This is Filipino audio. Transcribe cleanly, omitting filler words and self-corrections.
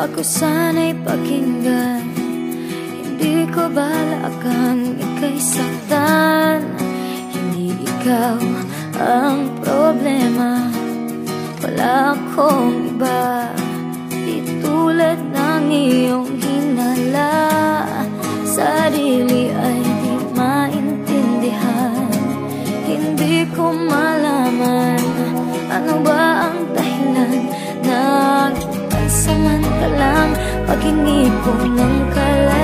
Ako sana'y pakinggan, hindi ko balakang ika'y saktan. Hindi ikaw ang problema, wala akong iba. Di tulad ng iyong hinala, sarili ay di maintindihan. Hindi ko malaman ano ba ang dahilan ng pansamantalang pag-hingi ko ng kalayaan.